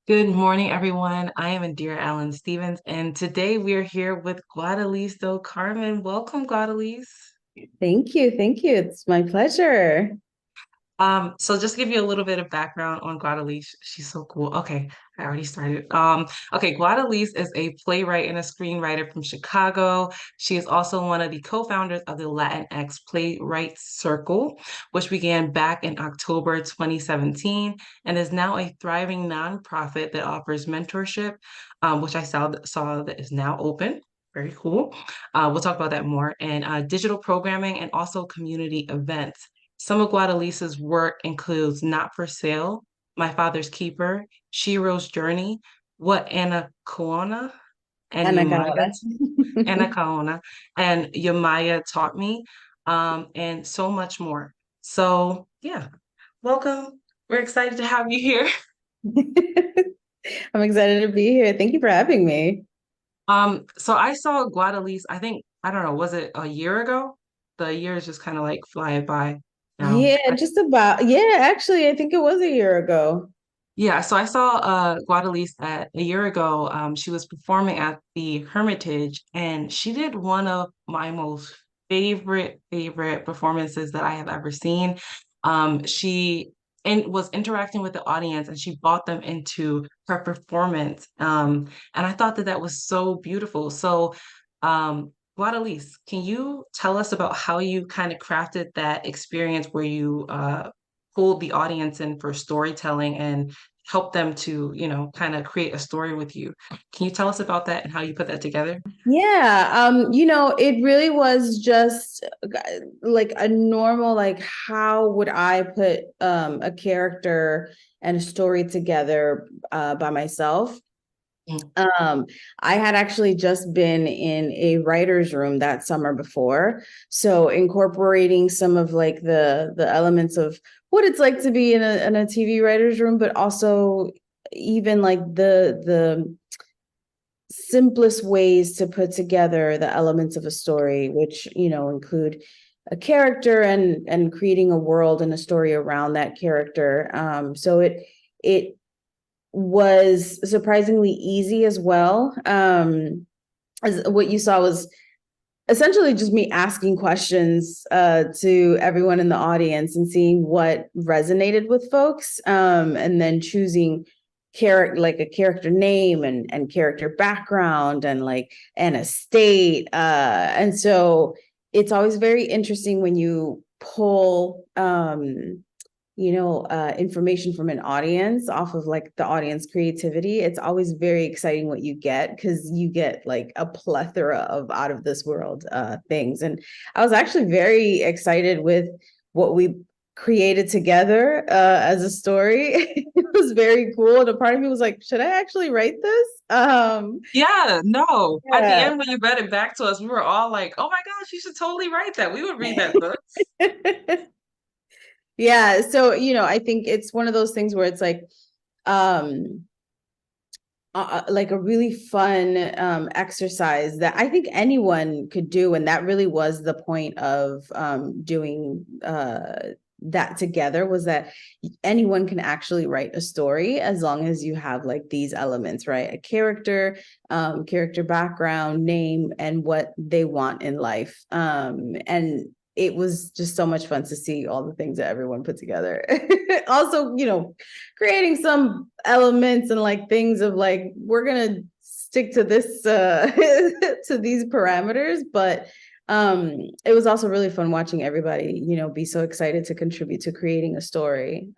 Good morning, everyone. I am Indira Allen Stevens, and today we are here with Guadalís Del Carmen. Welcome, Guadalís. Thank you. Thank you. It's my pleasure. So just to give you a little bit of background on Guadalís, she's so cool. Okay, I already started. Okay, Guadalís is a playwright and a screenwriter from Chicago. She is also one of the co-founders of the Latinx Playwright Circle, which began back in October 2017 and is now a thriving nonprofit that offers mentorship, which I saw that is now open. Very cool. We'll talk about that more, and digital programming and also community events. Some of Guadalisa's work includes Not for Sale, My Father's Keeper, Shiro's Journey, What Anna Kaona and Anakawara. Kaona and Yamaya Taught Me, and so much more. So yeah, welcome. We're excited to have you here. I'm excited to be here. Thank you for having me. So I saw Guadalise, I think, I don't know, was it a year ago? The years just kind of like fly by now. Yeah, just about. Yeah, actually, I think it was a year ago. Yeah, so I saw Guadalise at a year ago. She was performing at the Hermitage, and she did one of my most favorite performances that I have ever seen. She was interacting with the audience, and she brought them into her performance. And I thought that that was so beautiful. So, Guadalise, can you tell us about how you kind of crafted that experience where you pulled the audience in for storytelling and help them to, kind of create a story with you. Can you tell us about that and how you put that together? Yeah, it really was just like a normal, like, how would I put a character and a story together by myself? Mm. Um, I had actually just been in a writer's room that summer before. So incorporating some of like the elements of what it's like to be in a TV writer's room, but also even like the simplest ways to put together the elements of a story, which, include a character and creating a world and a story around that character. So it was surprisingly easy as well. As what you saw was essentially just me asking questions to everyone in the audience and seeing what resonated with folks, and then choosing character, like a character name and character background and like an estate. And so it's always very interesting when you pull information from an audience off of like the audience creativity. It's always very exciting what you get because you get like a plethora of out of this world things. And I was actually very excited with what we created together as a story. It was very cool. And a part of me was like, should I actually write this? Yeah, no. At the Yeah. end, when you read it back to us, we were all like, oh my gosh, you should totally write that. We would read that book. Yeah, so I think it's one of those things where it's um like a really fun exercise that I think anyone could do, and that really was the point of doing that together, was that anyone can actually write a story as long as you have like these elements, right? A character, character background, name, and what they want in life. And it was just so much fun to see all the things that everyone put together. Also, creating some elements and like things of like, we're gonna stick to this to these parameters, but it was also really fun watching everybody, be so excited to contribute to creating a story,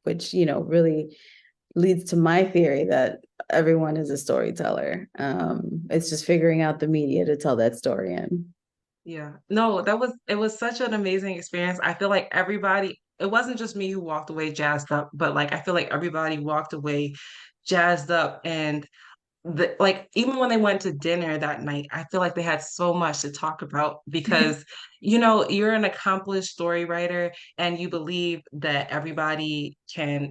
which, really leads to my theory that everyone is a storyteller. It's just figuring out the media to tell that story in. Yeah. No, it was such an amazing experience. I feel like everybody, it wasn't just me who walked away jazzed up, but like I feel like everybody walked away jazzed up and like even when they went to dinner that night, I feel like they had so much to talk about because you're an accomplished story writer and you believe that everybody can,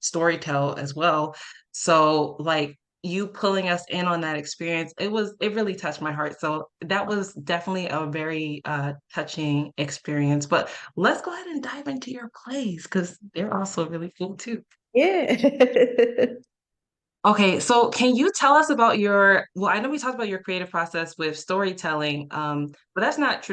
storytell as well. So like you pulling us in on that experience, it really touched my heart. So that was definitely a very touching experience. But let's go ahead and dive into your plays because they're also really cool too. Yeah. Okay, so can you tell us about well, I know we talked about your creative process with storytelling, but that's not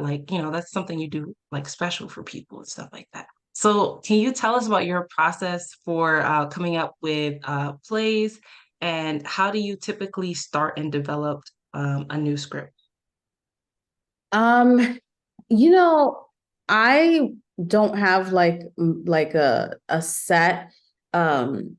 like, that's something you do like special for people and stuff like that. So can you tell us about your process for coming up with plays, and how do you typically start and develop a new script? Um, you know, I don't have like a set um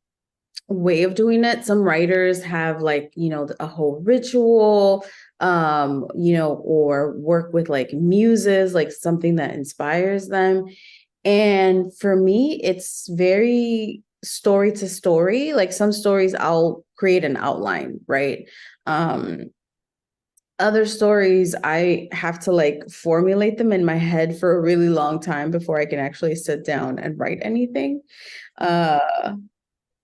way of doing it. Some writers have like, a whole ritual, or work with like muses, like something that inspires them. And for me, it's very story to story. Like some stories I'll create an outline, right? Um, Other stories I have to like formulate them in my head for a really long time before I can actually sit down and write anything. Uh,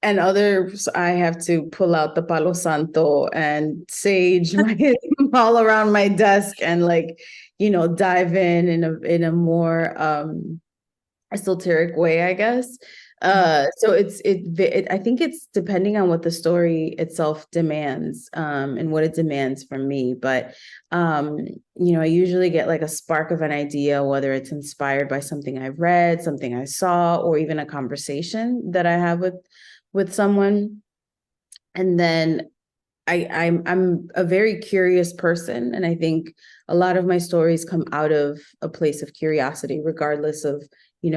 and others I have to pull out the palo santo and sage my all around my desk and like, dive in a more esoteric way, I guess. So I think it's depending on what the story itself demands, and what it demands from me. But um, I usually get like a spark of an idea, whether it's inspired by something I've read, something I saw, or even a conversation that I have with someone. And then I'm a very curious person, and I think a lot of my stories come out of a place of curiosity, regardless of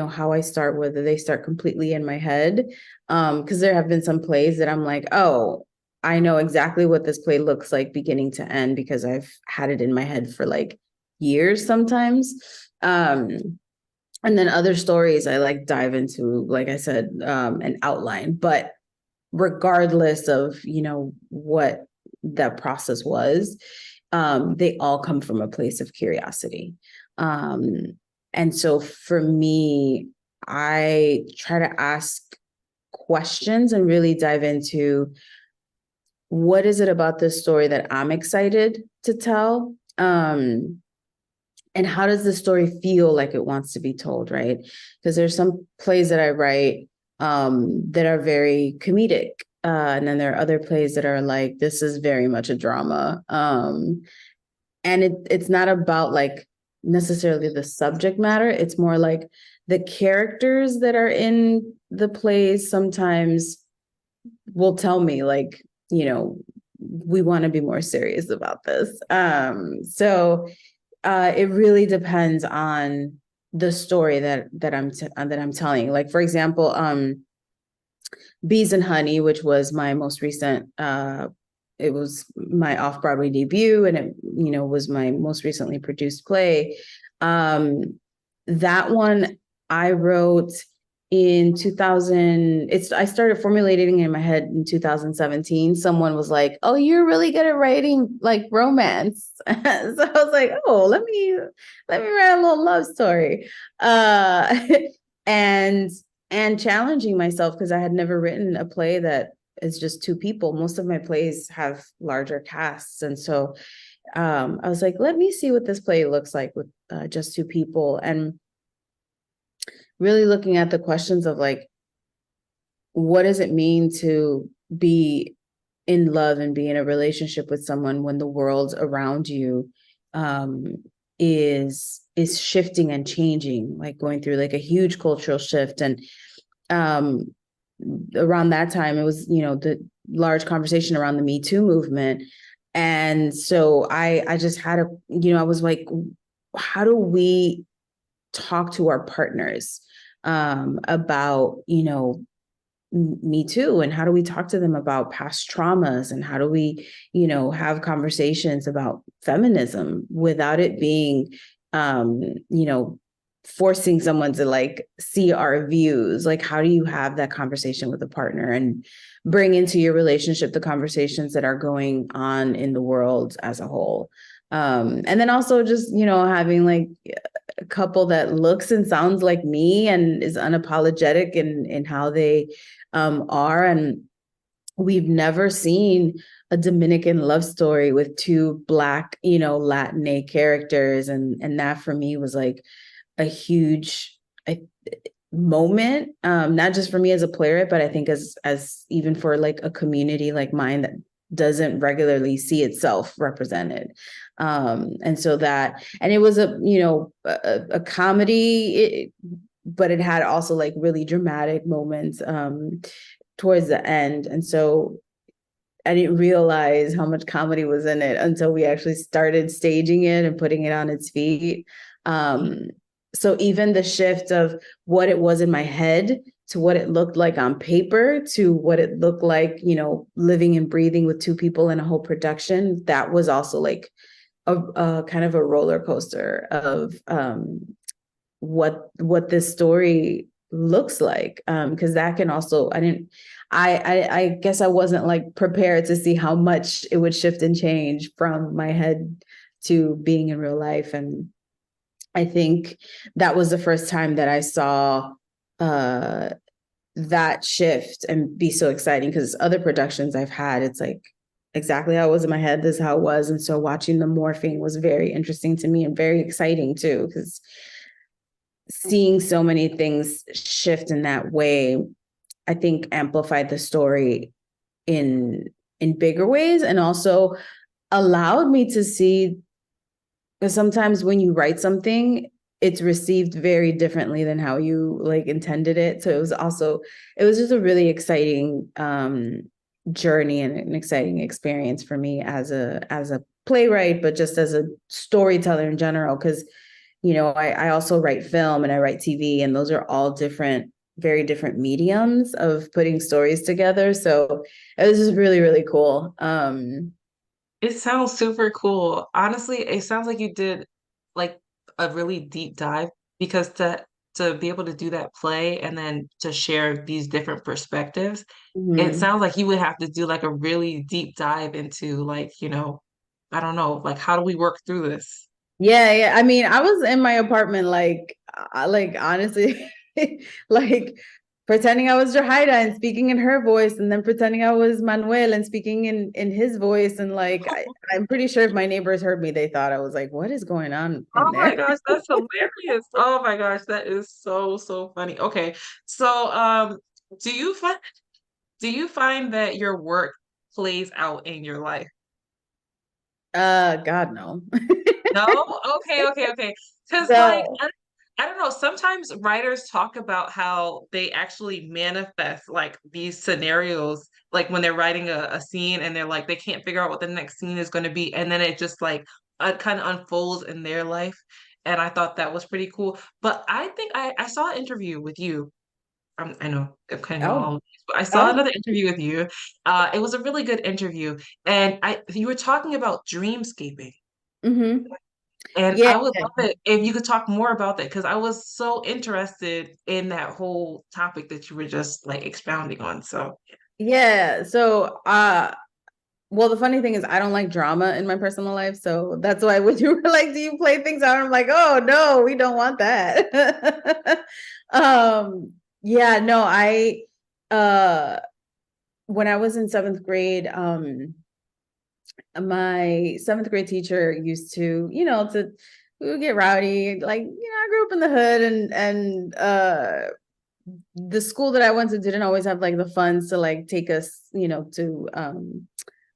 how I start, whether they start completely in my head. Because there have been some plays that I'm like, oh, I know exactly what this play looks like beginning to end because I've had it in my head for like years sometimes. And then other stories I like dive into, like I said, an outline, but regardless of what that process was, they all come from a place of curiosity. um, and so for me, I try to ask questions and really dive into what is it about this story that I'm excited to tell, and how does the story feel like it wants to be told, right? Because there's some plays that I write that are very comedic, and then there are other plays that are like, this is very much a drama, and it's not about like necessarily the subject matter. It's more like the characters that are in the plays sometimes will tell me like, you know we want to be more serious about this. So it really depends on the story that I'm telling. Like for example, Bees and Honey, which was my most recent. It was my off Broadway debut, and it was my most recently produced play. That one I wrote in 2000. I started formulating it in my head in 2017. Someone was like, "Oh, you're really good at writing like romance." So I was like, "Oh, let me write a little love story." And challenging myself, because I had never written a play that is just two people. Most of my plays have larger casts, and so I was like, let me see what this play looks like with just two people, and really looking at the questions of like, what does it mean to be in love and be in a relationship with someone when the world around you um, is shifting and changing, like going through like a huge cultural shift. And um, around that time, it was the large conversation around the Me Too movement. And so I just had I was like, how do we talk to our partners about Me Too, and how do we talk to them about past traumas, and how do we have conversations about feminism without it being um you know forcing someone to like see our views. Like, how do you have that conversation with a partner and bring into your relationship the conversations that are going on in the world as a whole? And then also just having like a couple that looks and sounds like me and is unapologetic in how they are. And we've never seen a Dominican love story with two Black, Latinx characters. And that for me was like a huge, I, moment, not just for me as a playwright, but I think as even for like a community like mine that doesn't regularly see itself represented. And so that, and it was a, a comedy, but it had also like really dramatic moments towards the end. And so I didn't realize how much comedy was in it until we actually started staging it and putting it on its feet. So even the shift of what it was in my head to what it looked like on paper to what it looked like, living and breathing with two people in a whole production, that was also like a kind of a roller coaster of what this story looks like, because that can also, I guess I wasn't like prepared to see how much it would shift and change from my head to being in real life. And I think that was the first time that I saw that shift and be so exciting, because other productions I've had, it's like exactly how it was in my head, this is how it was. And so watching the morphing was very interesting to me and very exciting too, because seeing so many things shift in that way, I think amplified the story in bigger ways, and also allowed me to see, because sometimes when you write something, it's received very differently than how you like intended it. So it was just a really exciting journey and an exciting experience for me as a playwright, but just as a storyteller in general, because I also write film and I write TV, and those are all different, very different mediums of putting stories together. So it was just really, really cool. It sounds super cool. Honestly, it sounds like you did like a really deep dive, because to be able to do that play and then to share these different perspectives, it Mhm. sounds like you would have to do like a really deep dive into like, I don't know, like how do we work through this? Yeah, yeah. I mean, I was in my apartment, like honestly, like pretending I was Jahida and speaking in her voice, and then pretending I was Manuel and speaking in his voice. And like, I'm pretty sure if my neighbors heard me, they thought I was like, "What is going on in Oh my there?" gosh, that's hilarious. Oh my gosh, that is so, so funny. Okay. So, do you find that your work plays out in your life? God no. No? Okay, okay, okay. Because, like, No. I don't know, sometimes writers talk about how they actually manifest like these scenarios, like when they're writing a scene and they're like, they can't figure out what the next scene is going to be. And then it just like kind of unfolds in their life. And I thought that was pretty cool. But I think I saw an interview with you. I know I'm kind of going all Oh, over this, but I saw oh. another interview with you. It was a really good interview. And you were talking about dreamscaping. Mm-hmm. And Yeah. I would love it if you could talk more about that, because I was so interested in that whole topic that you were just like expounding on. So, Yeah. So, well, the funny thing is I don't like drama in my personal life. So that's why when you were like, do you play things out? I'm like, oh no, we don't want that. Yeah, no, uh when I was in seventh grade, my seventh grade teacher used to, we would get rowdy. Like, I grew up in the hood, and the school that I went to didn't always have like the funds to like take us, to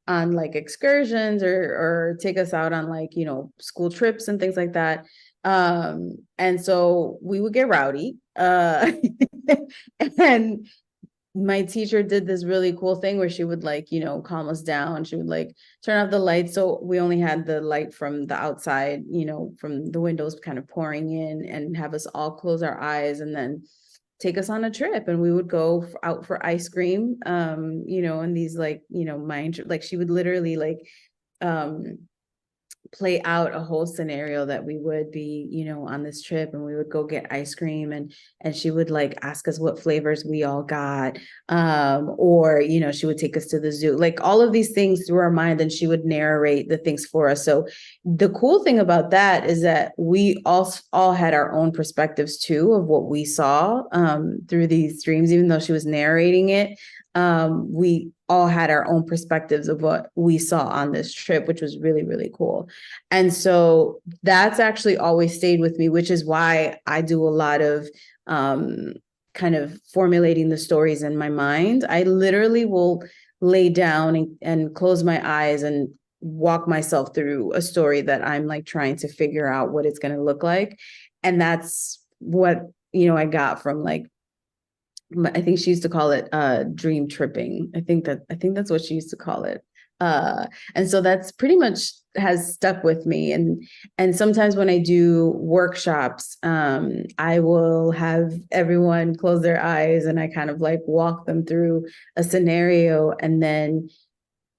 on like excursions or take us out on like, school trips and things like that. And so we would get rowdy. And my teacher did this really cool thing where she would like, calm us down. She would like turn off the lights. So we only had the light from the outside, from the windows kind of pouring in, and have us all close our eyes and then take us on a trip. And we would go out for ice cream, and these like, mind, like she would literally like, um, play out a whole scenario that we would be, on this trip, and we would go get ice cream, and she would like ask us what flavors we all got, or she would take us to the zoo, like all of these things through our mind, and she would narrate the things for us. So the cool thing about that is that we all had our own perspectives too of what we saw through these dreams, even though she was narrating it. we all had our own perspectives of what we saw on this trip, which was really, really cool. And so that's actually always stayed with me, which is why I do a lot of kind of formulating the stories in my mind. I literally will lay down and close my eyes and walk myself through a story that I'm like trying to figure out what it's going to look like. And that's what, I got from like, I think she used to call it dream tripping. I think that's what she used to call it. And so that's pretty much has stuck with me. And sometimes when I do workshops, I will have everyone close their eyes and I kind of like walk them through a scenario and then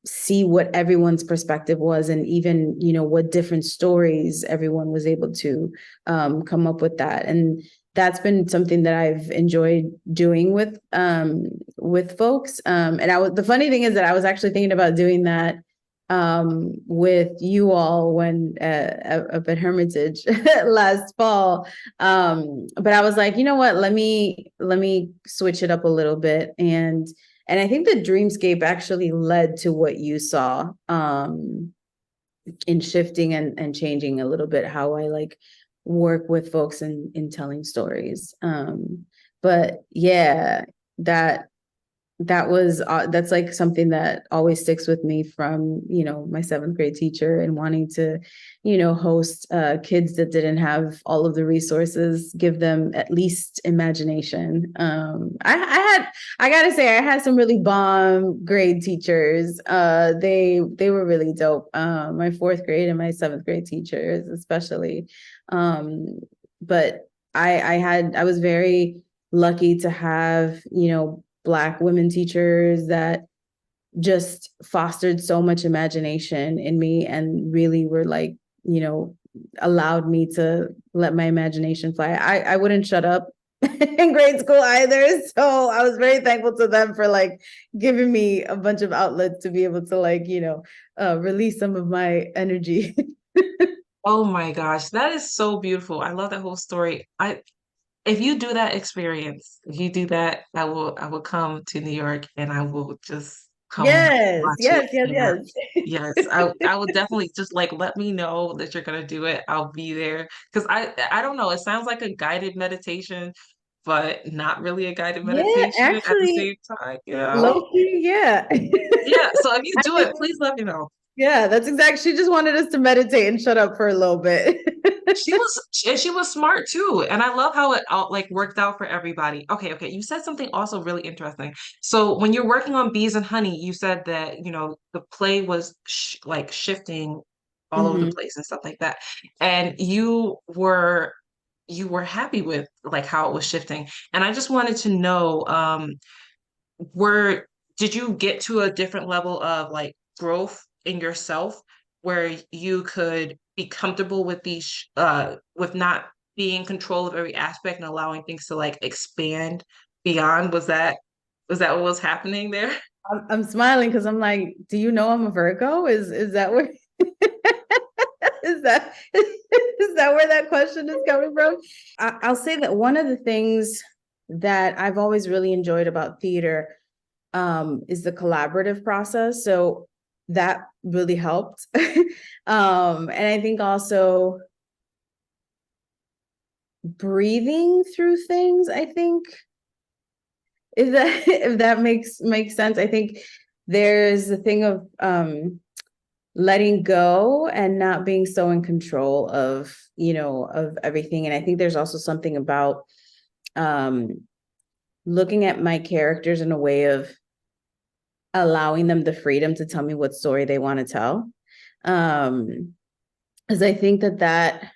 see what everyone's perspective was, and even what different stories everyone was able to come up with that. And that's been something that I've enjoyed doing with folks. And the funny thing is that I was actually thinking about doing that with you all when up at Hermitage last fall. But I was like, you know what, let me switch it up a little bit. And I think the dreamscape actually led to what you saw in shifting and changing a little bit how I like work with folks in telling stories. But yeah, that's like something that always sticks with me from my seventh grade teacher, and wanting to host kids that didn't have all of the resources, give them at least imagination. I gotta say I had some really bomb grade teachers. They were really dope. My fourth grade and my seventh grade teachers especially. But I was very lucky to have Black women teachers that just fostered so much imagination in me, and really were like, allowed me to let my imagination fly. I wouldn't shut up in grade school either. So I was very thankful to them for like giving me a bunch of outlets to be able to like, release some of my energy. Oh my gosh, that is so beautiful. I love that whole story. If you do that experience, if you do that, I will come to New York and I will just come Yes, watch it. yes, yes, Yeah. yes. Yes. I will definitely just like let me know that you're gonna do it. I'll be there. Because I don't know, it sounds like a guided meditation, but not really a guided Yeah, meditation at the actually, same time, you know? low key, yeah. Yeah. So if you I do it, think, please let me know. yeah, that's exactly. She just wanted us to meditate and shut up for a little bit. She was smart too, and I love how it all like worked out for everybody. Okay, okay. You said something also really interesting. So when you're working on Bees and Honey, you said that the play was like shifting all over the Mhm. place and stuff like that, and you were happy with like how it was shifting. And I just wanted to know, were did you get to a different level of like growth in yourself where you could be comfortable with with not being in control of every aspect and allowing things to like expand beyond? Was that what was happening there? I'm smiling because I'm like, do you know I'm a Virgo? Is that where is that is that where that question is coming from? I'll say that one of the things that I've always really enjoyed about theater is the collaborative process. So that really helped. And I think also breathing through things, I think, if that makes sense. I think there's the thing of letting go and not being so in control of everything. And I think there's also something about um looking at my characters in a way of allowing them the freedom to tell me what story they want to tell. Because I think that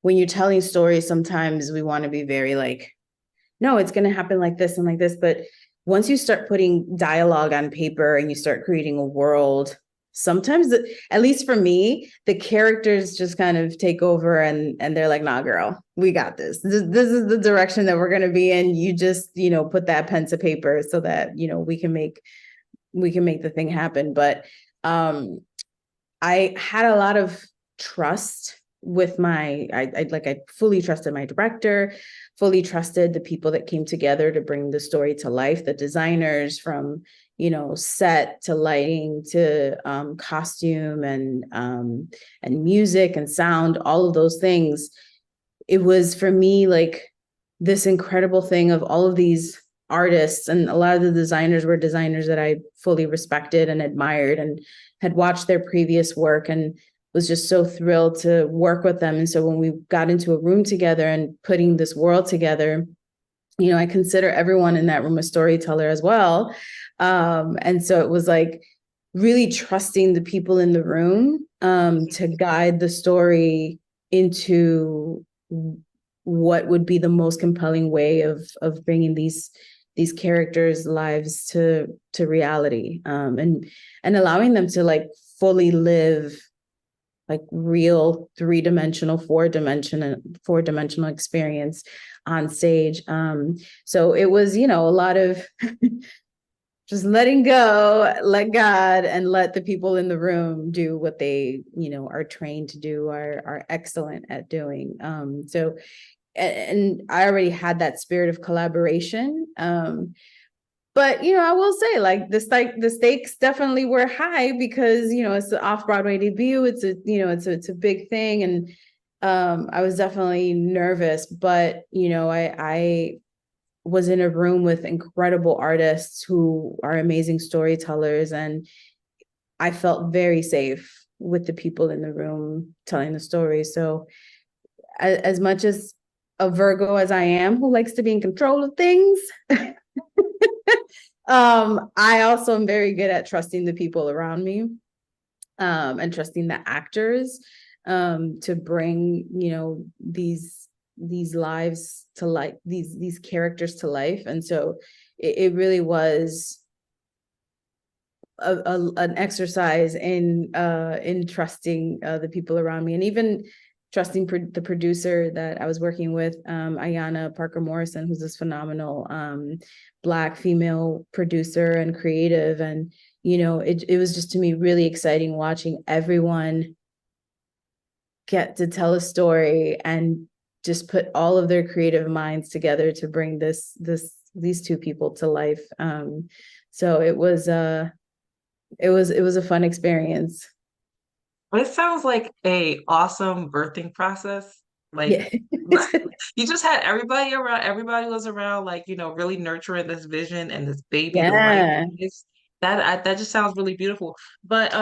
when you're telling stories, sometimes we want to be very like, no, it's going to happen like this and like this. But once you start putting dialogue on paper and you start creating a world, sometimes, at least for me, the characters just kind of take over, and they're like, nah, girl, we got this. This is the direction that we're going to be in. You just, put that pen to paper so that, we can make the thing happen. But I had a lot of trust with I fully trusted my director, fully trusted the people that came together to bring the story to life, the designers from, set to lighting to costume and music and sound, all of those things. It was for me like this incredible thing of all of these artists, and a lot of the designers were designers that I fully respected and admired and had watched their previous work and was just so thrilled to work with them. And so when we got into a room together and putting this world together, I consider everyone in that room a storyteller as well. And so it was like really trusting the people in the room to guide the story into what would be the most compelling way of bringing these characters' lives to reality, and allowing them to like fully live like real 3-dimensional, 4-dimensional experience on stage. So it was, a lot of just letting go, let God, and let the people in the room do what they, are trained to do, are excellent at doing. So, and I already had that spirit of collaboration. But I will say, like, the stakes definitely were high because it's an off-Broadway debut. It's a big thing, and I was definitely nervous. But I was in a room with incredible artists who are amazing storytellers, and I felt very safe with the people in the room telling the story. So, as much as a Virgo as I am, who likes to be in control of things. I also am very good at trusting the people around me, and trusting the actors, to bring, these lives to life, these characters to life. And so it really was an exercise in trusting the people around me, and even trusting the producer that I was working with, Ayanna Parker Morrison, who's this phenomenal Black female producer and creative. And it was just, to me, really exciting watching everyone get to tell a story and just put all of their creative minds together to bring these two people to life. So it was a fun experience. It sounds like a awesome birthing process. Like Yeah. you just had everybody around, everybody was around, like, really nurturing this vision and this baby the right Yeah. ways. That just sounds really beautiful. But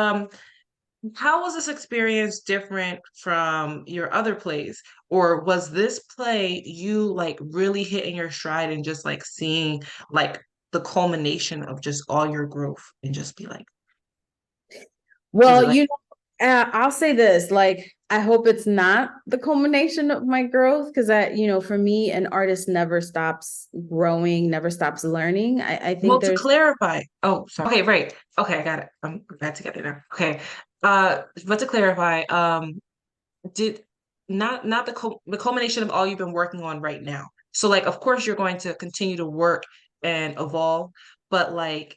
how was this experience different from your other plays? Or was this play you like really hitting your stride and just like seeing like the culmination of just all your growth and just be like, was it Well, like I'll say this, like, I hope it's not the culmination of my growth, because for me, an artist never stops growing, never stops learning. I think Well, to there's, clarify, oh, sorry. Okay, right. Okay, I got it. I'm back together now. Okay. But to clarify, did not the culmination of all you've been working on right now. So like, of course, you're going to continue to work and evolve, but like,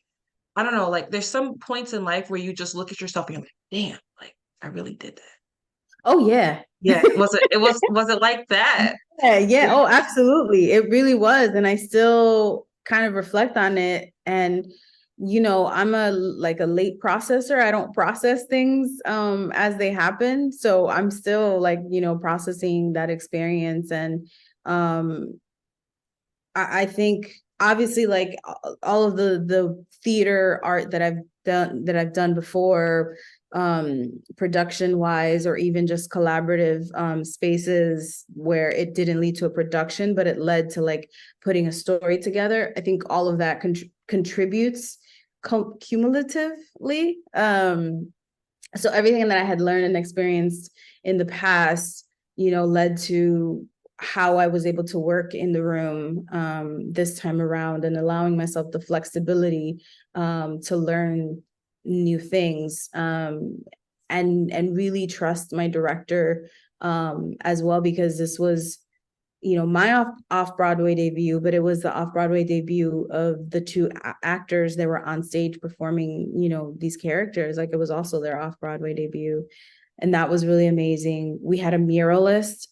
I don't know, like there's some points in life where you just look at yourself and you're like, damn, like I really did that. oh yeah. Yeah. Was it like that? Yeah, yeah. Oh, absolutely. It really was. And I still kind of reflect on it. And, I'm a late processor. I don't process things as they happen. So I'm still like, processing that experience. And um I think obviously, like, all of the theater art that I've done before, production wise, or even just collaborative spaces where it didn't lead to a production, but it led to like putting a story together. I think all of that contributes cumulatively. So everything that I had learned and experienced in the past, led to how I was able to work in the room this time around, and allowing myself the flexibility to learn new things, and really trust my director as well, because this was, my off Broadway debut, but it was the off Broadway debut of the two actors that were on stage performing, these characters. Like, it was also their off Broadway debut. and that was really amazing. We had a muralist,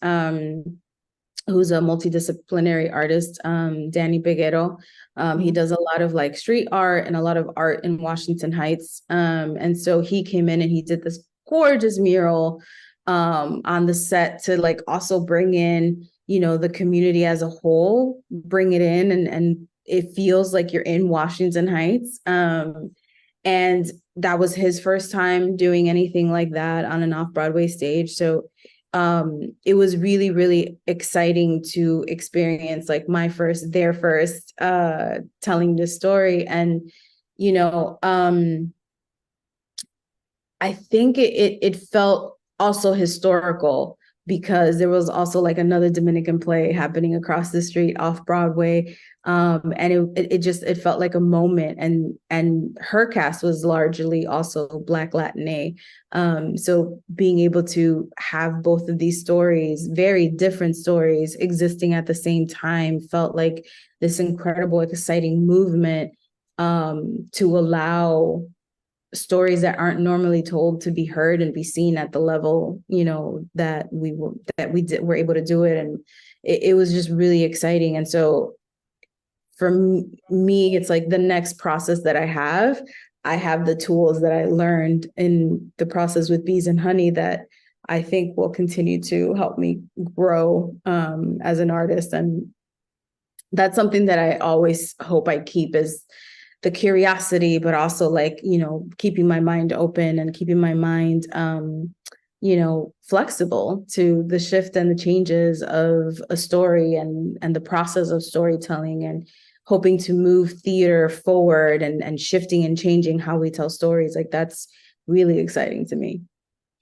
who's a multidisciplinary artist, Danny Biguero. He Mhm. does a lot of like street art and a lot of art in Washington Heights. And so he came in and he did this gorgeous mural on the set to like also bring in, you know, the community as a whole, bring it in, and it feels like you're in Washington Heights. And that was his first time doing anything like that on an off-Broadway stage. So it was really, really exciting to experience like their first telling this story. And, you know, I think it felt also historical because there was also like another Dominican play happening across the street off Broadway. And it felt like a moment, and her cast was largely also Black Latinx. So being able to have both of these stories, very different stories, existing at the same time felt like this incredible, exciting movement to allow stories that aren't normally told to be heard and be seen at the level, you know, that we're able to do it. And it was just really exciting. And so for me, it's like the next process that I have the tools that I learned in the process with Bees and Honey that I think will continue to help me grow as an artist. And that's something that I always hope I keep, is the curiosity, but also like, you know, keeping my mind open and keeping my mind, you know, flexible to the shift and the changes of a story, and the process of storytelling, and hoping to move theater forward, and shifting and changing how we tell stories. Like that's really exciting to me.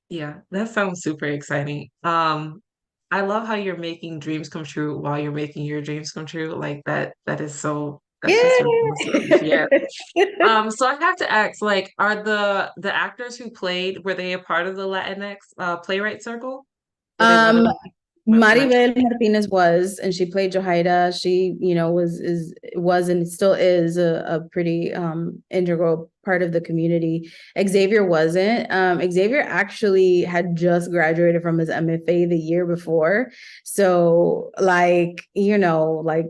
Yeah, that sounds super exciting. I love how you're making dreams come true while you're making your dreams come true. Like that is so that's just really awesome. Yeah. Yeah. So I have to ask, like, are the actors who played, were they a part of the Latinx playwright circle? Were they one of um the right? Maribel Martinez was, and she played Johaida. She, you know, was and still is a pretty integral part of the community. Xavier wasn't. Xavier actually had just graduated from his MFA the year before. So like, you know, like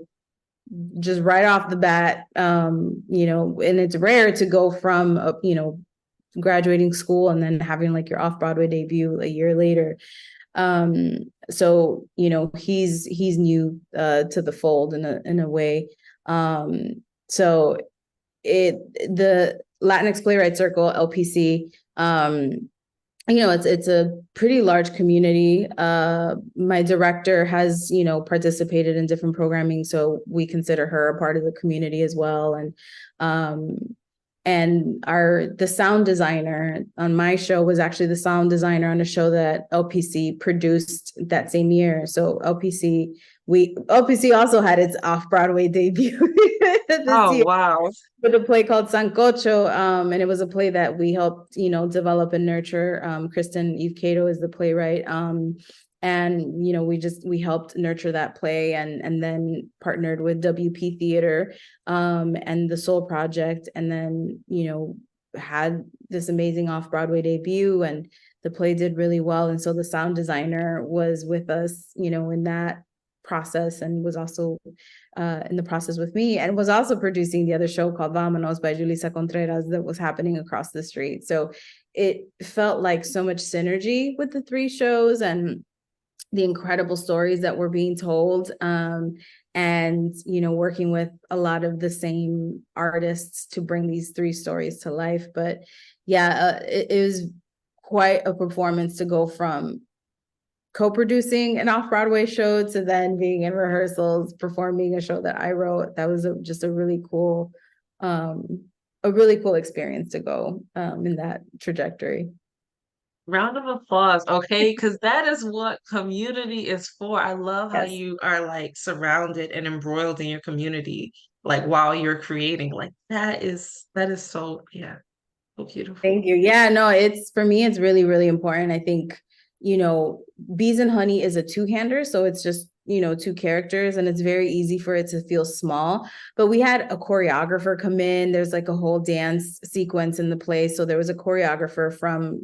just right off the bat, you know, and it's rare to go from you know, graduating school and then having like your off-Broadway debut a year later. So you know, he's new to the fold in a way. So it the Latinx Playwright Circle, LPC, you know, it's a pretty large community. My director has, you know, participated in different programming, so we consider her a part of the community as well. Um and the sound designer on my show was actually the sound designer on a show that LPC produced that same year. So LPC also had its off-Broadway debut this Oh, year wow. with a play called Sancocho. And it was a play that we helped, you know, develop and nurture. Kristen Eve Cato is the playwright. And you know, we helped nurture that play, and then partnered with WP Theater and the Soul Project, and then, you know, had this amazing off-Broadway debut, and the play did really well. And so the sound designer was with us, you know, in that process, and was also in the process with me, and was also producing the other show called Vámonos by Julissa Contreras that was happening across the street. So it felt like so much synergy with the three shows, and the incredible stories that were being told, and you know, working with a lot of the same artists to bring these three stories to life. But yeah, it was quite a performance to go from co-producing an off-Broadway show to then being in rehearsals performing a show that I wrote. That was just um a really cool experience to go in that trajectory. Round of applause, okay? Because that is what community is for. I love how Yes. you are like surrounded and embroiled in your community, like while you're creating. Like that is so, yeah, so Thank beautiful. you. Yeah, no, it's for me, it's really, really important. I think, you know, Bees and Honey is a two-hander. So it's just two characters, and it's very easy for it to feel small. But we had a choreographer come in. There's like a whole dance sequence in the play. So there was a choreographer from,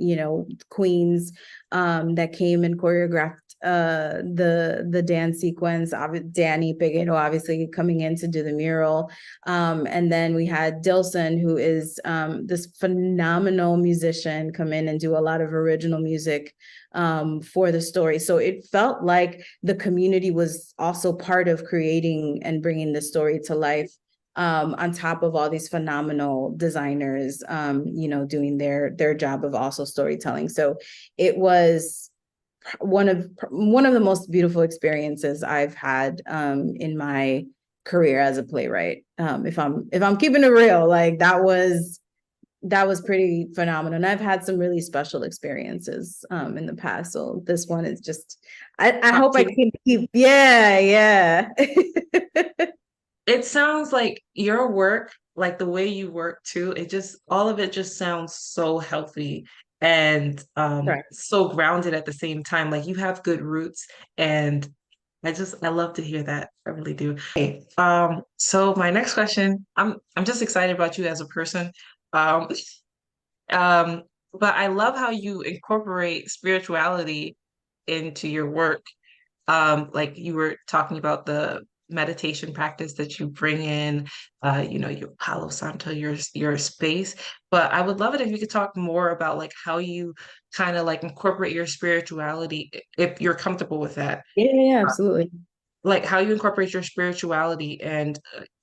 Queens, that came and choreographed the dance sequence. Danny Pigano obviously coming in to do the mural. And then we had Dilson, who is this phenomenal musician, come in and do a lot of original music for the story. So it felt like the community was also part of creating and bringing the story to life, on top of all these phenomenal designers, doing their job of also storytelling. So it was one of the most beautiful experiences I've had in my career as a playwright. If I'm keeping it real, like that was pretty phenomenal. And I've had some really special experiences in the past. So this one is just, I hope I can keep, yeah. It sounds like your work, like the way you work too, all of it just sounds so healthy and Right. so grounded at the same time. Like you have good roots, and I love to hear that. I really do. Okay. So my next question, I'm just excited about you as a person. Um, um, but I love how you incorporate spirituality into your work. Like you were talking about the meditation practice that you bring in, your Palo Santo, your space. But I would love it if you could talk more about like how you kind of like incorporate your spirituality, if you're comfortable with that, Yeah, absolutely. like how you incorporate your spirituality and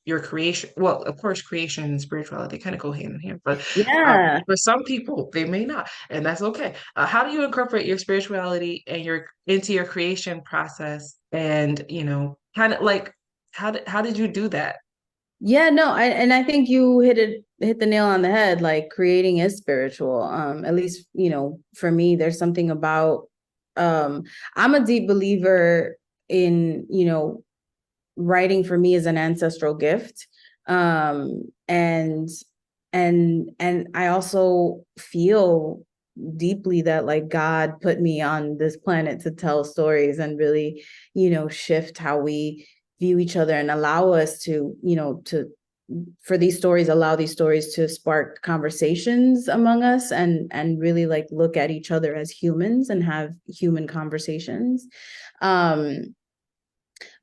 your creation. Well, of course, creation and spirituality kind of go hand in hand, but Yeah. for some people, they may not, and that's okay. How do you incorporate your spirituality and your into your creation process? And kind of like how did you do that? Yeah, no, I think you hit the nail on the head. Like creating is spiritual. At least, for me, there's something about um I'm a deep believer in, writing for me is an ancestral gift. And I also feel deeply that like God put me on this planet to tell stories and really, shift how we view each other and allow us to, allow these stories to spark conversations among us and really like look at each other as humans and have human conversations.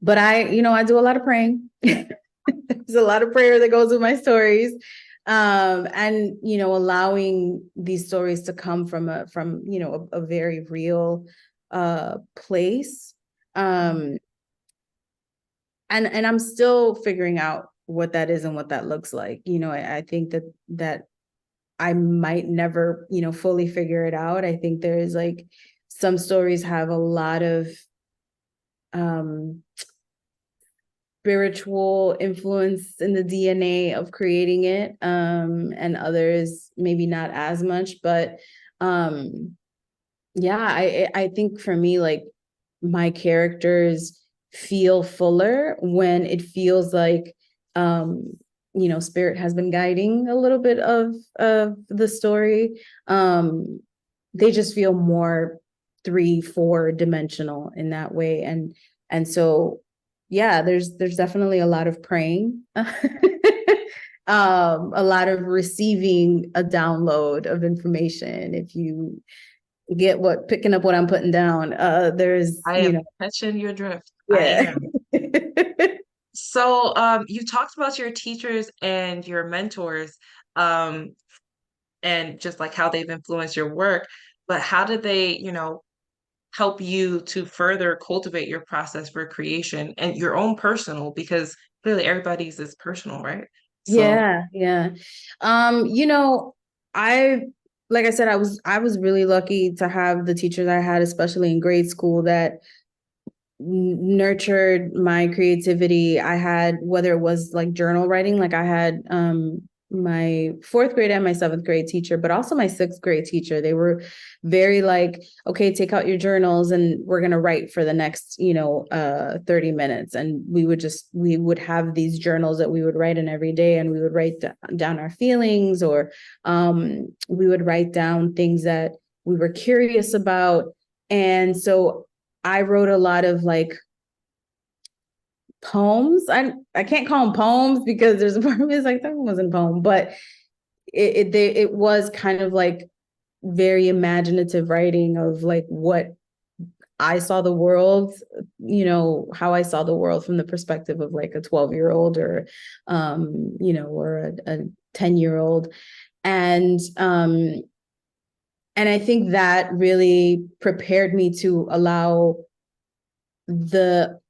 But I do a lot of praying. There's a lot of prayer that goes with my stories. And allowing these stories to come from a very real place. And I'm still figuring out what that is and what that looks like. I think that I might never, fully figure it out. I think there's like some stories have a lot of um spiritual influence in the DNA of creating it, and others maybe not as much. But yeah, I think for me, like my characters feel fuller when it feels like spirit has been guiding a little bit of the story. They just feel more 3-4 dimensional in that way. And so yeah, there's definitely a lot of praying. A lot of receiving a download of information. If you picking up what I'm putting down, there's, I am catching your drift. I yeah. am. So, you talked about your teachers and your mentors, um, and just like how they've influenced your work, but how did they, help you to further cultivate your process for creation and your own personal, because clearly everybody's is personal, right? So Yeah, yeah. You know, I like I said, I was really lucky to have the teachers I had, especially in grade school, that nurtured my creativity. I had, whether it was like journal writing, like I had my fourth grade and my seventh grade teacher, but also my sixth grade teacher. They were very like, okay, take out your journals and we're gonna write for the next 30 minutes. And we would have these journals that we would write in every day, and we would write down our feelings, or we would write down things that we were curious about. And so I wrote a lot of like poems. I can't call them poems because there's a part of me is like that wasn't a poem, but it was kind of like very imaginative writing of like what I saw the world, how I saw the world from the perspective of like a 12-year-old or or a 10-year-old. And I think that really prepared me to allow the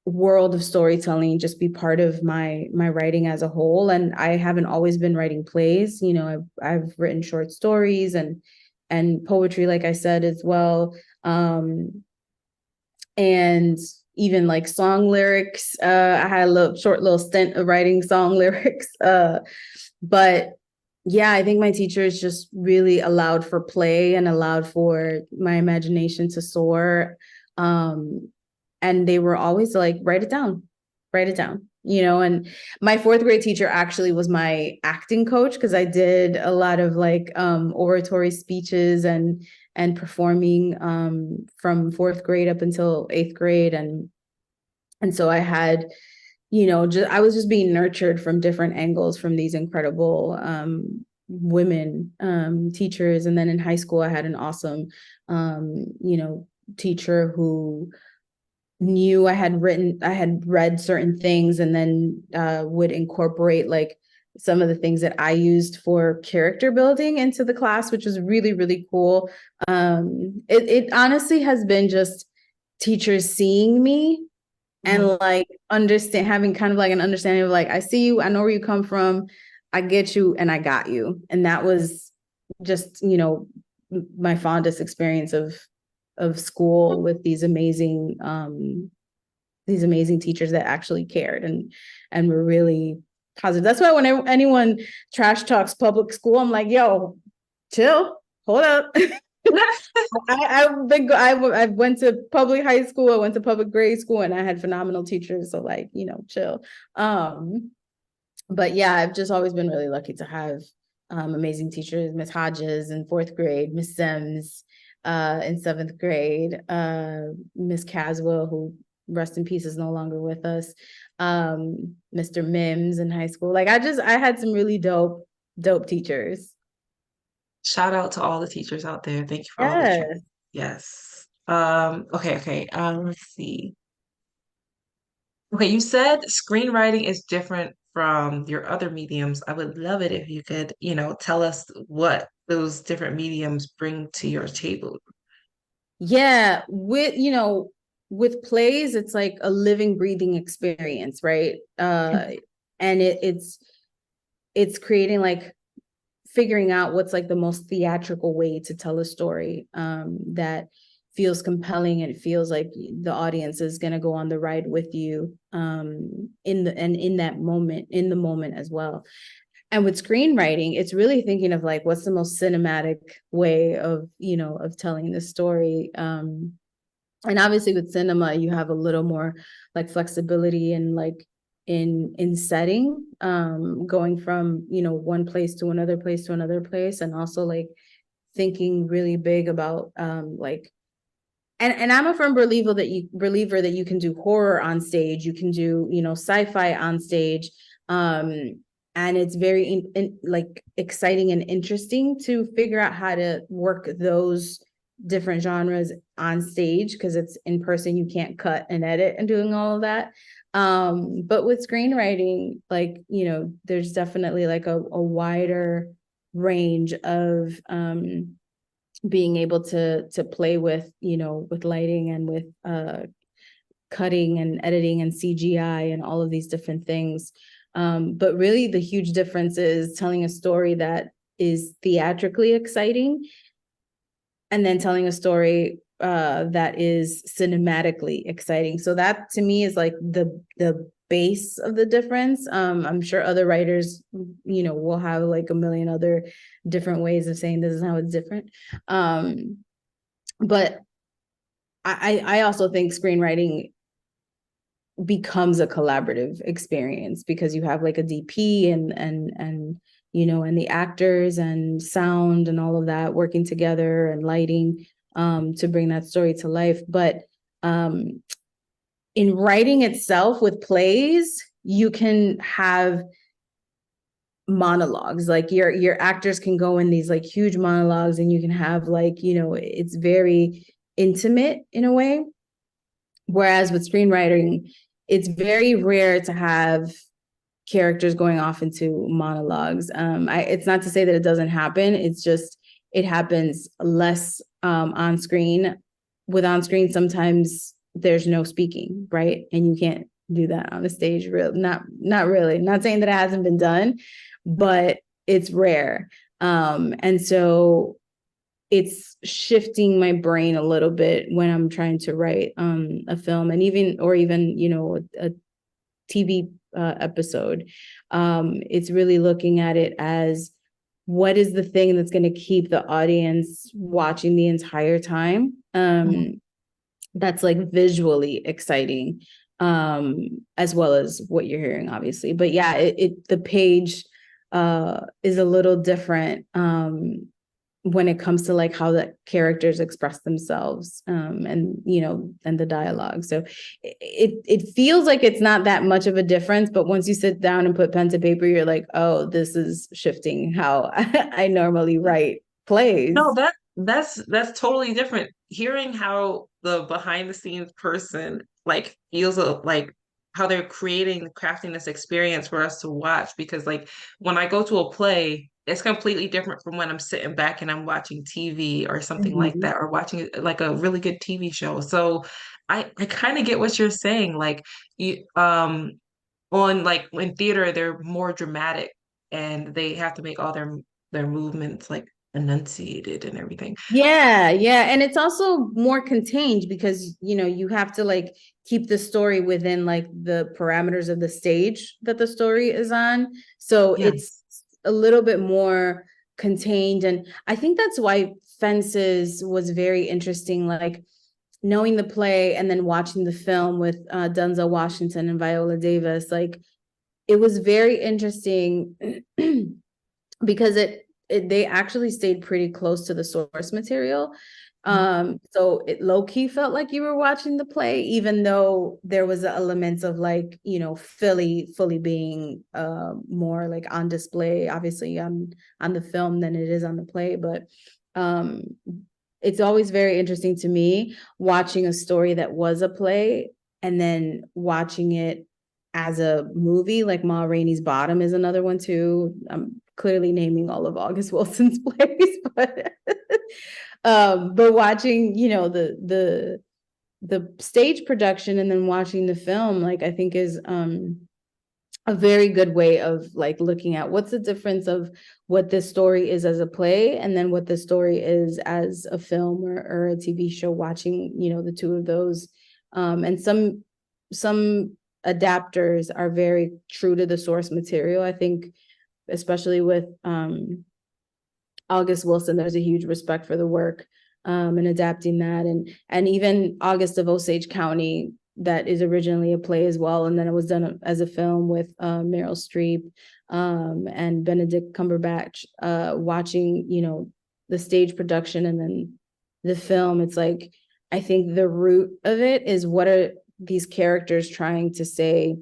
world of storytelling just be part of my writing as a whole. And I haven't always been writing plays. I've written short stories and poetry, like I said, as well. And even like song lyrics. I had a short little stint of writing song lyrics. But yeah, I think my teachers just really allowed for play and allowed for my imagination to soar. And they were always like, write it down, and my fourth grade teacher actually was my acting coach because I did a lot of like oratory speeches and performing from fourth grade up until eighth grade. And so I had, I was just being nurtured from different angles from these incredible women teachers. And then in high school, I had an awesome, teacher who knew I had read certain things and then would incorporate like some of the things that I used for character building into the class, which was really, really cool. It honestly has been just teachers seeing me and like having kind of like an understanding of like, I see you, I know where you come from, I get you, and I got you. And that was just, my fondest experience of school with these amazing teachers that actually cared and were really positive. That's why when anyone trash talks public school, I'm like, yo, chill, hold up. I went to public high school, I went to public grade school, and I had phenomenal teachers. So like, chill. But yeah, I've just always been really lucky to have amazing teachers, Miss Hodges in fourth grade, Miss Sims in seventh grade, Miss Caswell, who rest in peace is no longer with us, Mr. Mims in high school. Like I had some really dope teachers. Shout out to all the teachers out there. Thank you for all that. Yes. Yes. Okay. Let's see. Okay, you said screenwriting is different from your other mediums. I would love it if you could, tell us what those different mediums bring to your table. Yeah, with plays, it's like a living, breathing experience, right? And it's creating like figuring out what's like the most theatrical way to tell a story that feels compelling and it feels like the audience is going to go on the ride with you in the moment as well. And with screenwriting, it's really thinking of like what's the most cinematic way of telling the story. And obviously with cinema, you have a little more like flexibility and like in setting, going from one place to another place to another place, and also like thinking really big about like and I'm a firm believer that you can do horror on stage, you can do sci-fi on stage, and it's very like exciting and interesting to figure out how to work those different genres on stage because it's in person, you can't cut and edit and doing all of that. But with screenwriting, like there's definitely like a wider range of being able to play with with lighting and with cutting and editing and CGI and all of these different things. But really the huge difference is telling a story that is theatrically exciting and then telling a story that is cinematically exciting. So that to me is like the base of the difference. I'm sure other writers, will have like a million other different ways of saying this is how it's different. But I also think screenwriting becomes a collaborative experience because you have like a DP and the actors and sound and all of that working together and lighting to bring that story to life. But in writing itself with plays, you can have monologues, like your actors can go in these like huge monologues, and you can have like, it's very intimate in a way. Whereas with screenwriting, it's very rare to have characters going off into monologues. It's not to say that it doesn't happen. It's just it happens less on screen. With on screen, sometimes there's no speaking, right? And you can't do that on a stage. Not really. Not saying that it hasn't been done, but it's rare. And so it's shifting my brain a little bit when I'm trying to write a film, and even a TV episode. It's really looking at it as, what is the thing that's going to keep the audience watching the entire time? That's like visually exciting, as well as what you're hearing, obviously. But yeah, the page is a little different when it comes to like how the characters express themselves, and the dialogue. So it feels like it's not that much of a difference, but once you sit down and put pen to paper, you're like, oh, this is shifting how I normally write No, plays. that's totally different. Hearing how the behind the scenes person like feels like how they're creating, crafting this experience for us to watch. Because like when I go to a play, it's completely different from when I'm sitting back and I'm watching TV or something like Mhm. that, or watching like a really good TV show. So I kind of get what you're saying. Like you on like in theater, they're more dramatic and they have to make all their movements like enunciated and everything. Yeah. And it's also more contained because, you have to like keep the story within like the parameters of the stage that the story is on. So it's Yes. a little bit more contained. And I think that's why Fences was very interesting, like knowing the play and then watching the film with Denzel Washington and Viola Davis. Like it was very interesting because they actually stayed pretty close to the source material. So it low-key felt like you were watching the play, even though there was elements of like, fully being more like on display, obviously on the film than it is on the play. But um it's always very interesting to me watching a story that was a play and then watching it as a movie. Like Ma Rainey's Bottom is another one too. I'm clearly naming all of August Wilson's plays, but watching, the stage production and then watching the film, like I think is a very good way of like looking at what's the difference of what this story is as a play and then what the story is as a film or a TV show, watching, the two of those. And some adapters are very true to the source material. I think especially with August Wilson, there's a huge respect for the work and adapting that. And even August of Osage County, that is originally a play as well. And then it was done as a film with Meryl Streep and Benedict Cumberbatch, watching, the stage production and then the film. It's like, I think the root of it is, what are these characters trying to say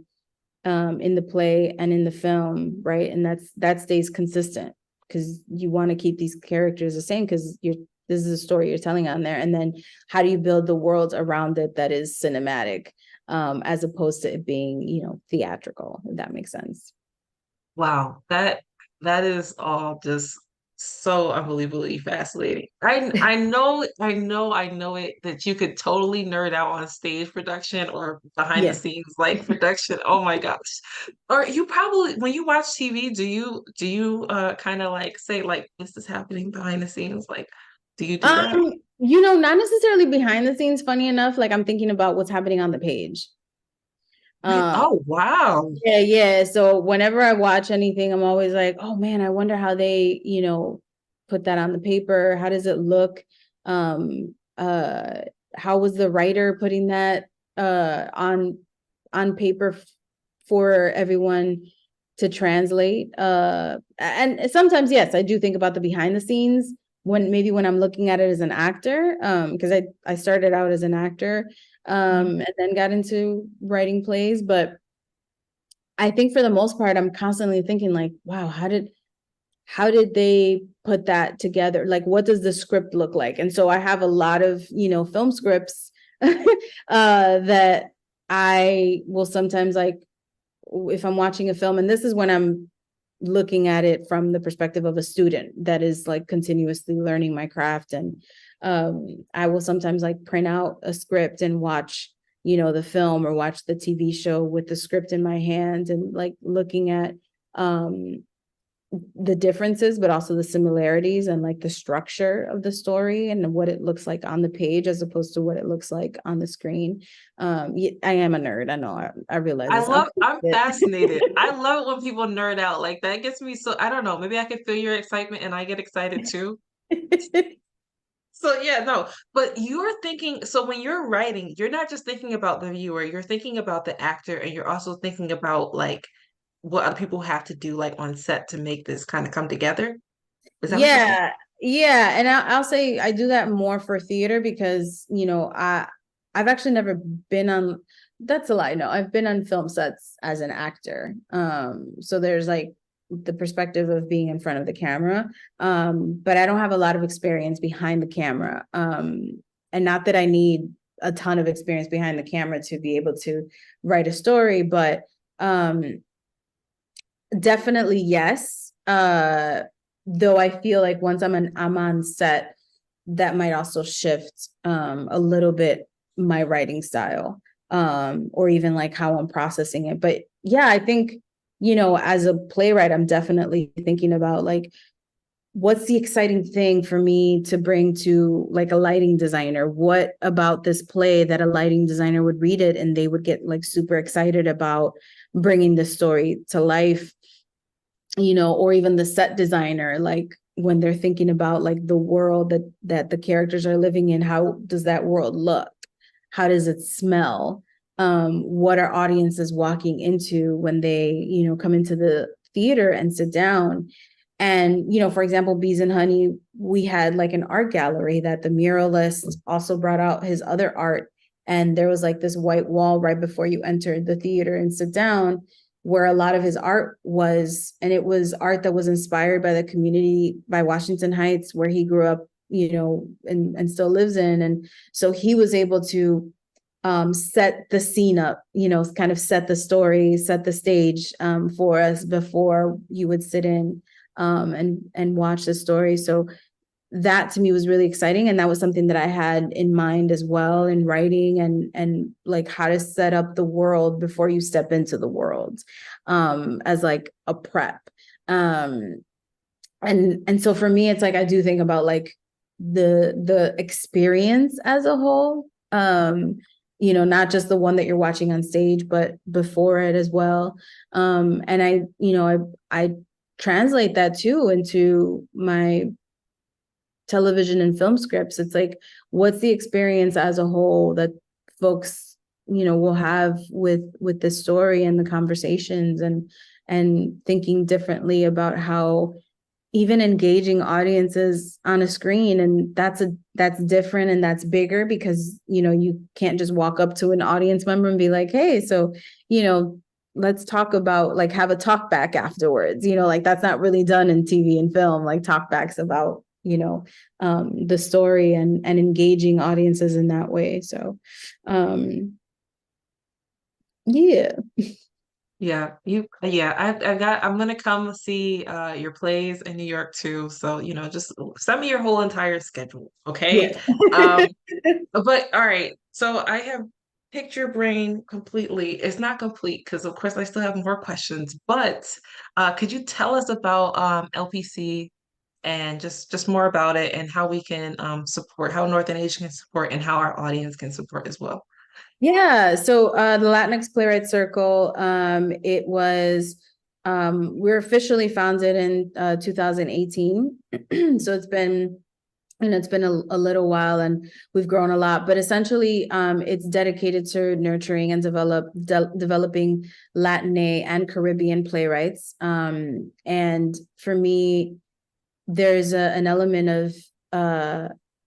in the play and in the film, right? And that stays consistent because you want to keep these characters the same because this is a story you're telling on there. And then how do you build the world around it that is cinematic, as opposed to it being, theatrical, if that makes sense. Wow, that is all just so unbelievably fascinating. I know it that you could totally nerd out on stage production or behind the Yeah. scenes like production. Oh my gosh. Or you probably when you watch TV, do you kind of like say like this is happening behind the scenes? Like, do you do that? Not necessarily behind the scenes, funny enough. Like I'm thinking about what's happening on the page. Um, Oh wow. yeah. So whenever I watch anything, I'm always like, oh man, I wonder how they, put that on the paper. How does it look? Um, uh, how was the writer putting that on paper for everyone to translate? And sometimes, yes, I do think about the behind the scenes when I'm looking at it as an actor, because I started out as an actor. and then got into writing plays. But I think for the most part, I'm constantly thinking like, wow, how did they put that together? Like, what does the script look like? And so I have a lot of, film scripts that I will sometimes, like, if I'm watching a film, and this is when I'm looking at it from the perspective of a student that is like continuously learning my craft. And I will sometimes like print out a script and watch, the film or watch the TV show with the script in my hand and like looking at the differences, but also the similarities and like the structure of the story and what it looks like on the page as opposed to what it looks like on the screen. I am a nerd. I know. I realize this. I'm fascinated. I love it when people nerd out. Like that gets me so, I don't know, maybe I can feel your excitement and I get excited too. So yeah, no, but you're thinking, so when you're writing, you're not just thinking about the viewer, you're thinking about the actor and you're also thinking about like what other people have to do like on set to make this kind of come together. Is that what you're saying? Yeah, yeah, and I'll say I do that more for theater because I've actually never been on. That's a lie. No, I've been on film sets as an actor. So there's like the perspective of being in front of the camera. But I don't have a lot of experience behind the camera. And not that I need a ton of experience behind the camera to be able to write a story, but definitely yes. Though I feel like once I'm on set, that might also shift a little bit my writing style, or even like how I'm processing it. But yeah, I think, as a playwright, I'm definitely thinking about like what's the exciting thing for me to bring to like a lighting designer? What about this play that a lighting designer would read it and they would get like super excited about bringing the story to life, or even the set designer, like when they're thinking about like the world that the characters are living in, how does that world look? How does it smell? What are audiences walking into when they, come into the theater and sit down? And, for example, Bees and Honey, we had like an art gallery that the muralist also brought out his other art. And there was like this white wall right before you entered the theater and sit down, where a lot of his art was, and it was art that was inspired by the community, by Washington Heights, where he grew up, and still lives in. And so he was able to set the scene up, kind of set the story, set the stage for us before you would sit in and watch the story. So that to me was really exciting, and that was something that I had in mind as well in writing, and like how to set up the world before you step into the world, as like a prep. And so for me, it's like I do think about like the experience as a whole, not just the one that you're watching on stage, but before it as well. And I translate that too into my television and film scripts. It's like, what's the experience as a whole that folks, will have with the story and the conversations, and thinking differently about how even engaging audiences on a screen. And that's different and that's bigger because, you can't just walk up to an audience member and be like, hey, so, let's talk about, like, have a talk back afterwards, like that's not really done in TV and film, like talk backs about, the story and engaging audiences in that way. So, yeah. I'm gonna come see your plays in New York too. So, just send me your whole entire schedule, okay? Yeah. Um, but all right, so I have picked your brain completely. It's not complete because of course I still have more questions, but could you tell us about LPC and just more about it and how we can support, how Northern Asia can support and how our audience can support as well? Yeah. So the Latinx Playwright Circle, we're officially founded in 2018. So it's been a little while, and we've grown a lot, but essentially it's dedicated to nurturing and developing Latina and Caribbean playwrights. And for me, there's an element of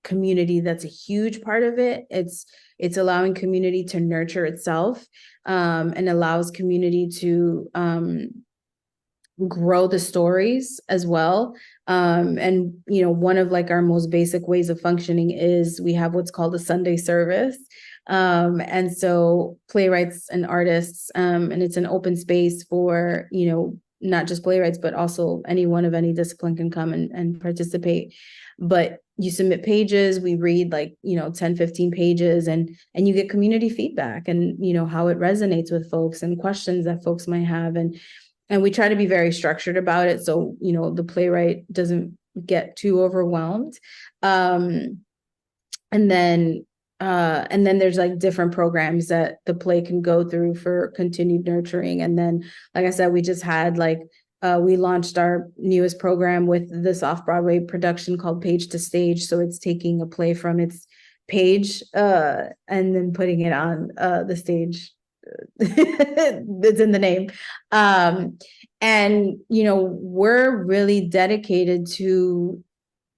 community that's a huge part of it. It's it's allowing community to nurture itself, and allows community to grow the stories as well. And one of like our most basic ways of functioning is we have what's called a Sunday service. And so playwrights and artists, and it's an open space for, not just playwrights, but also anyone of any discipline can come and participate. But you submit pages, we read like, 10, 15 pages, and you get community feedback and, how it resonates with folks and questions that folks might have. And we try to be very structured about it. So, the playwright doesn't get too overwhelmed. And then there's like different programs that the play can go through for continued nurturing. And then, like I said, we just had we launched our newest program with this off-Broadway production called Page to Stage. So it's taking a play from its page and then putting it on the stage that's in the name. And we're really dedicated to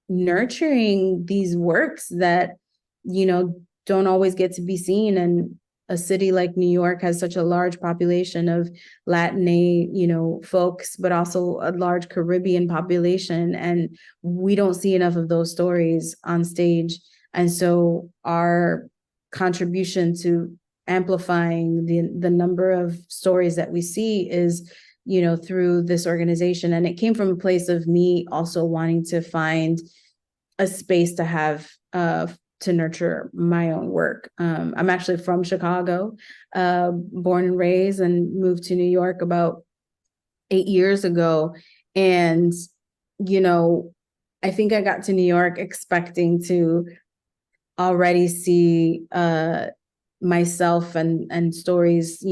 nurturing these works that don't always get to be seen. And a city like New York has such a large population of Latin, folks, but also a large Caribbean population, and we don't see enough of those stories on stage. And so our contribution to amplifying the number of stories that we see is through this organization. And it came from a place of me also wanting to find a space to have to nurture my own work. I'm actually from Chicago, born and raised, and moved to New York about 8 years ago. And I think I got to New York expecting to already see myself and stories,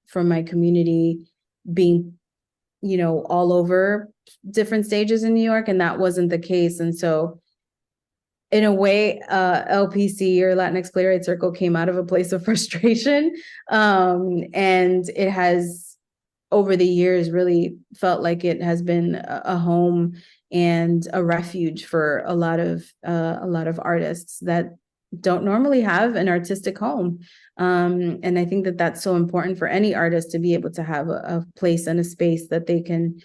from my community being, all over different stages in New York, and that wasn't the case. And so in a way, LPC, or Latinx Playwright Circle, came out of a place of frustration. And it has, over the years, really felt like it has been a home and a refuge for a lot of artists that don't normally have an artistic home. And I think that that's so important for any artist to be able to have a place and a space that they can,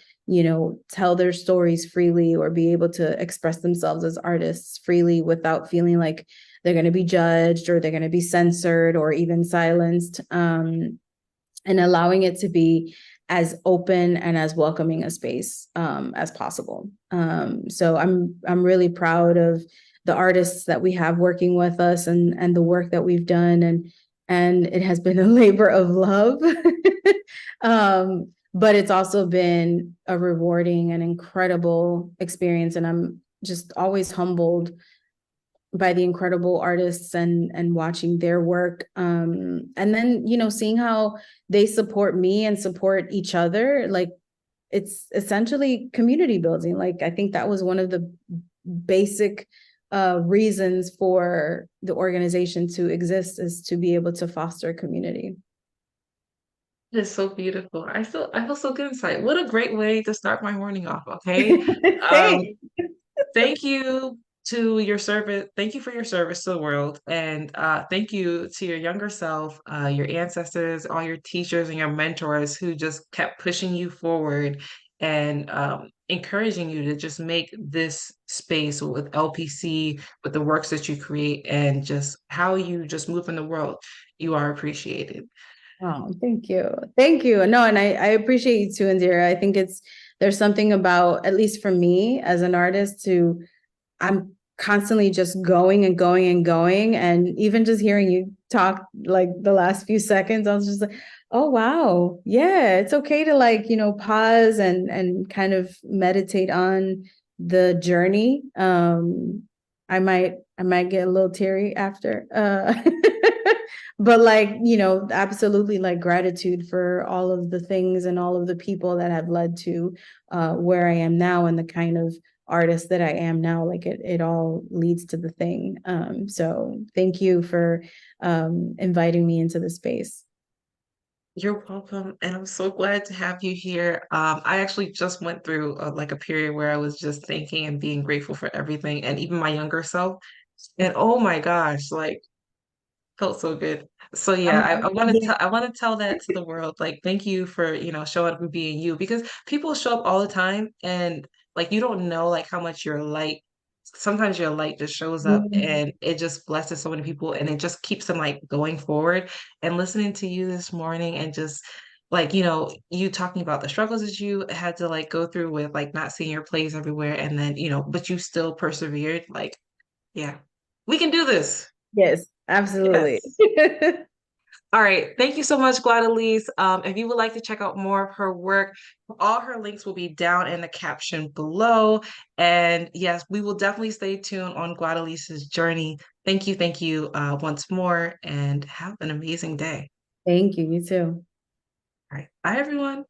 tell their stories freely, or be able to express themselves as artists freely without feeling like they're going to be judged, or they're going to be censored, or even silenced, and allowing it to be as open and as welcoming a space as possible. So I'm really proud of the artists that we have working with us, and the work that we've done, and it has been a labor of love. But it's also been a rewarding and incredible experience, and I'm just always humbled by the incredible artists and watching their work, and then seeing how they support me and support each other. Like, it's essentially community building. Like, I think that was one of the basic reasons for the organization to exist, is to be able to foster community. It's so beautiful. I feel so good inside. What a great way to start my morning off, okay? Um, Thanks. thank you to your service. Thank you for your service to the world. And thank you to your younger self, your ancestors, all your teachers and your mentors who just kept pushing you forward and encouraging you to just make this space with LPC, with the works that you create, and just how you just move in the world. You are appreciated. Oh, thank you. Thank you. No, and I appreciate you too, Indira. I think there's something about, at least for me as an artist, I'm constantly just going and going and going. And even just hearing you talk like the last few seconds, I was just like, oh, wow. Yeah, it's okay to pause and kind of meditate on the journey. I might get a little teary after. But absolutely, like, gratitude for all of the things and all of the people that have led to where I am now, and the kind of artist that I am now. Like, it all leads to the thing. So thank you for inviting me into the space. You're welcome, and I'm so glad to have you here. I actually just went through like a period where I was just thinking and being grateful for everything, and even my younger self. And oh my gosh, like Felt so good. So I'm yeah, I want to amazing. tell that to the world. Like, thank you for, showing up and being you because people show up all the time and like you don't know like how much your light sometimes your light just shows up Mm. and it just blesses so many people and it just keeps them like going forward. And listening to you this morning and just like, you talking about the struggles that you had to like go through with like not seeing your plays everywhere and then, but you still persevered. Like, yeah, we can do this. Yes, absolutely. Yes. All right. Thank you so much, Guadalise. If you would like to check out more of her work, all her links will be down in the caption below. And yes, we will definitely stay tuned on Guadalise's journey. Thank you once more, and have an amazing day. Thank you. You too. All right. Bye, everyone.